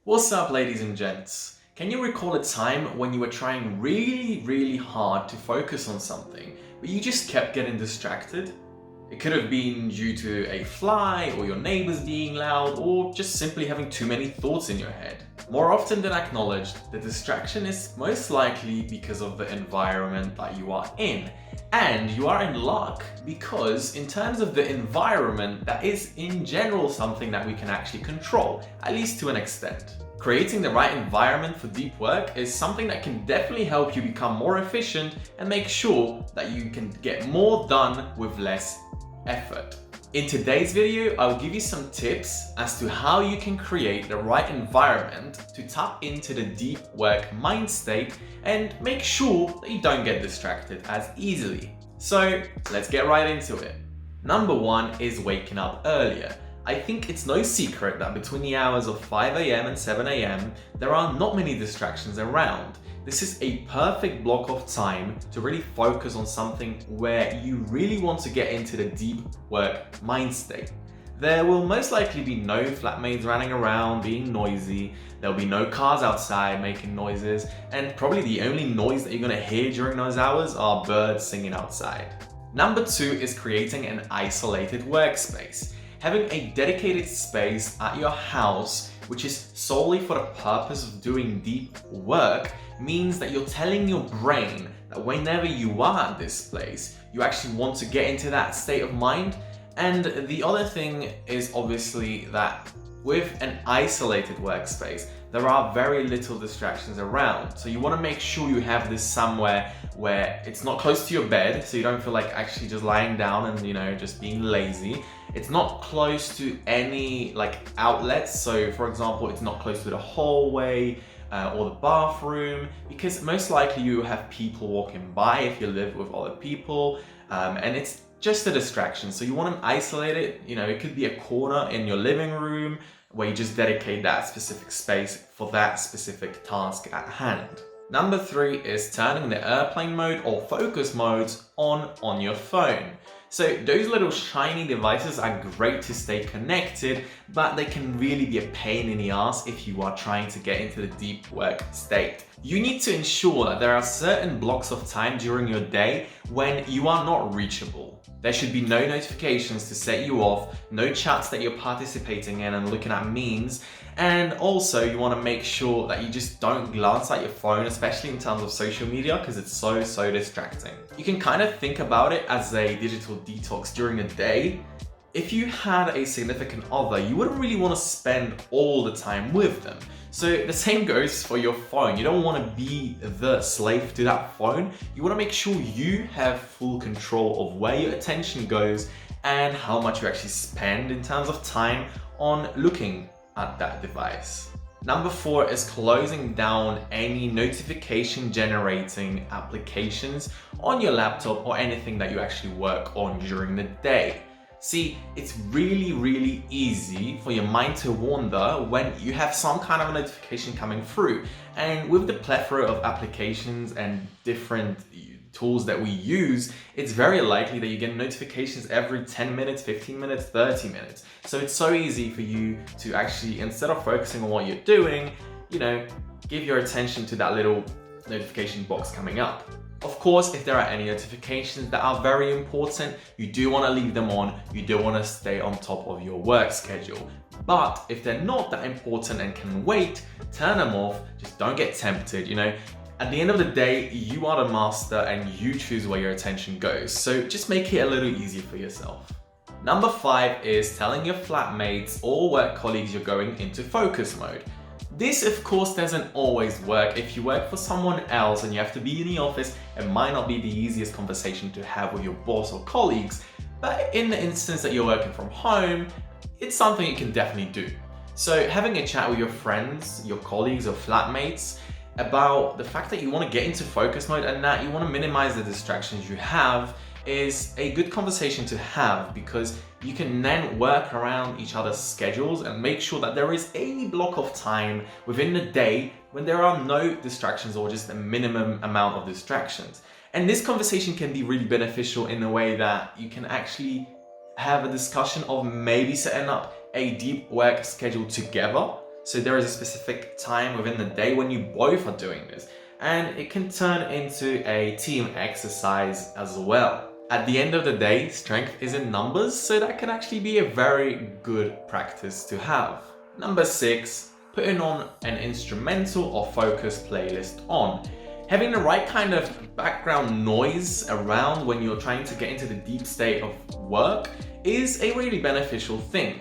What's up, ladies and gents? Can you recall a time when you were trying really hard to focus on something, but you just kept getting distracted? It could have been due to a fly, or your neighbors being loud, or just simply having too many thoughts in your head. More often than acknowledged, the distraction is most likely because of the environment that you are in. And you are in luck because, in terms of the environment, that is in general something that we can actually control, at least to an extent. Creating the right environment for deep work is something that can definitely help you become more efficient and make sure that you can get more done with less effort. In today's video, I will give you some tips as to how you can create the right environment to tap into the deep work mind state and make sure that you don't get distracted as easily. So let's get right into it. Number one is waking up earlier. I think it's no secret that between the hours of 5 a.m. and 7 a.m., there are not many distractions around. This is a perfect block of time to really focus on something where you really want to get into the deep work mind state. There will most likely be no flatmates running around being noisy, there'll be no cars outside making noises, and probably the only noise that you're going to hear during those hours are birds singing outside. Number two is creating an isolated workspace. Having a dedicated space at your house, which is solely for the purpose of doing deep work, means that you're telling your brain that whenever you are at this place, you actually want to get into that state of mind. And the other thing is obviously that with an isolated workspace, there are very little distractions around. So you want to make sure you have this somewhere where it's not close to your bed, so you don't feel like actually just lying down and, just being lazy. It's not close to any outlets. So for example, it's not close to the hallway or the bathroom, because most likely you have people walking by if you live with other people, and it's just a distraction. So you want to isolate it. It could be a corner in your living room where you just dedicate that specific space for that specific task at hand. Number three is turning the airplane mode or focus modes on your phone. So those little shiny devices are great to stay connected, but they can really be a pain in the ass if you are trying to get into the deep work state. You need to ensure that there are certain blocks of time during your day when you are not reachable. There should be no notifications to set you off, no chats that you're participating in and looking at memes, and also you want to make sure that you just don't glance at your phone, especially in terms of social media, because it's so distracting. You can kind of think about it as a digital detox during the day. If you had a significant other, you wouldn't really want to spend all the time with them. So the same goes for your phone. You don't want to be the slave to that phone. You want to make sure you have full control of where your attention goes and how much you actually spend in terms of time on looking at that device. Number four is closing down any notification generating applications on your laptop or anything that you actually work on during the day. See, it's really easy for your mind to wander when you have some kind of a notification coming through. And with the plethora of applications and different tools that we use, it's very likely that you get notifications every 10 minutes, 15 minutes, 30 minutes. So it's so easy for you to actually, instead of focusing on what you're doing, give your attention to that little notification box coming up. Of course, if there are any notifications that are very important, you do want to leave them on. You do want to stay on top of your work schedule. But if they're not that important and can wait, turn them off. Just don't get tempted, At the end of the day, you are the master and you choose where your attention goes. So just make it a little easier for yourself. Number five is telling your flatmates or work colleagues you're going into focus mode. This, of course, doesn't always work. If you work for someone else and you have to be in the office, it might not be the easiest conversation to have with your boss or colleagues. But in the instance that you're working from home, it's something you can definitely do. So having a chat with your friends, your colleagues or flatmates about the fact that you want to get into focus mode and that you want to minimize the distractions you have is a good conversation to have, because you can then work around each other's schedules and make sure that there is a block of time within the day when there are no distractions or just a minimum amount of distractions. And this conversation can be really beneficial in the way that you can actually have a discussion of maybe setting up a deep work schedule together. So there is a specific time within the day when you both are doing this, and it can turn into a team exercise as well. At the end of the day, strength is in numbers, so that can actually be a very good practice to have. Number 6, putting on an instrumental or focused playlist on. Having the right kind of background noise around when you're trying to get into the deep state of work is a really beneficial thing.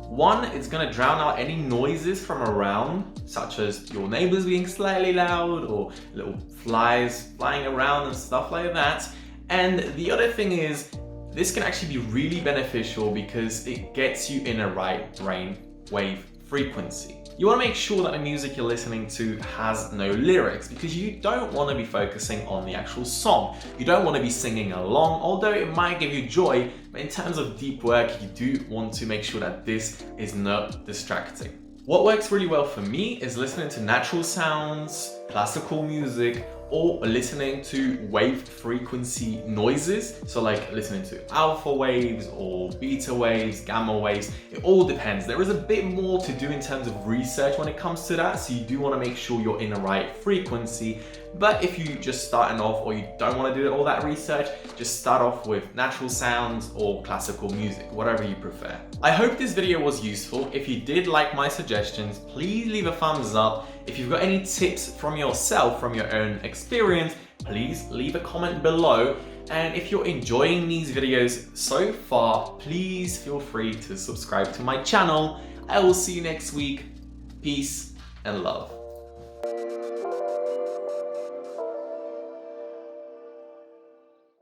One, it's going to drown out any noises from around, such as your neighbors being slightly loud or little flies flying around and stuff like that. And the other thing is, this can actually be really beneficial because it gets you in a right brain wave frequency. You want to make sure that the music you're listening to has no lyrics, because you don't want to be focusing on the actual song. You don't want to be singing along, although it might give you joy, but in terms of deep work, you do want to make sure that this is not distracting. What works really well for me is listening to natural sounds, classical music, or listening to wave frequency noises. So like listening to alpha waves or beta waves, gamma waves, it all depends. There is a bit more to do in terms of research when it comes to that, so you do want to make sure you're in the right frequency. But if you're just starting off or you don't want to do all that research, just start off with natural sounds or classical music, whatever you prefer. I hope this video was useful. If you did like my suggestions, please leave a thumbs up. If you've got any tips from yourself, from your own experience, please leave a comment below. And if you're enjoying these videos so far, please feel free to subscribe to my channel. I will see you next week. Peace and love.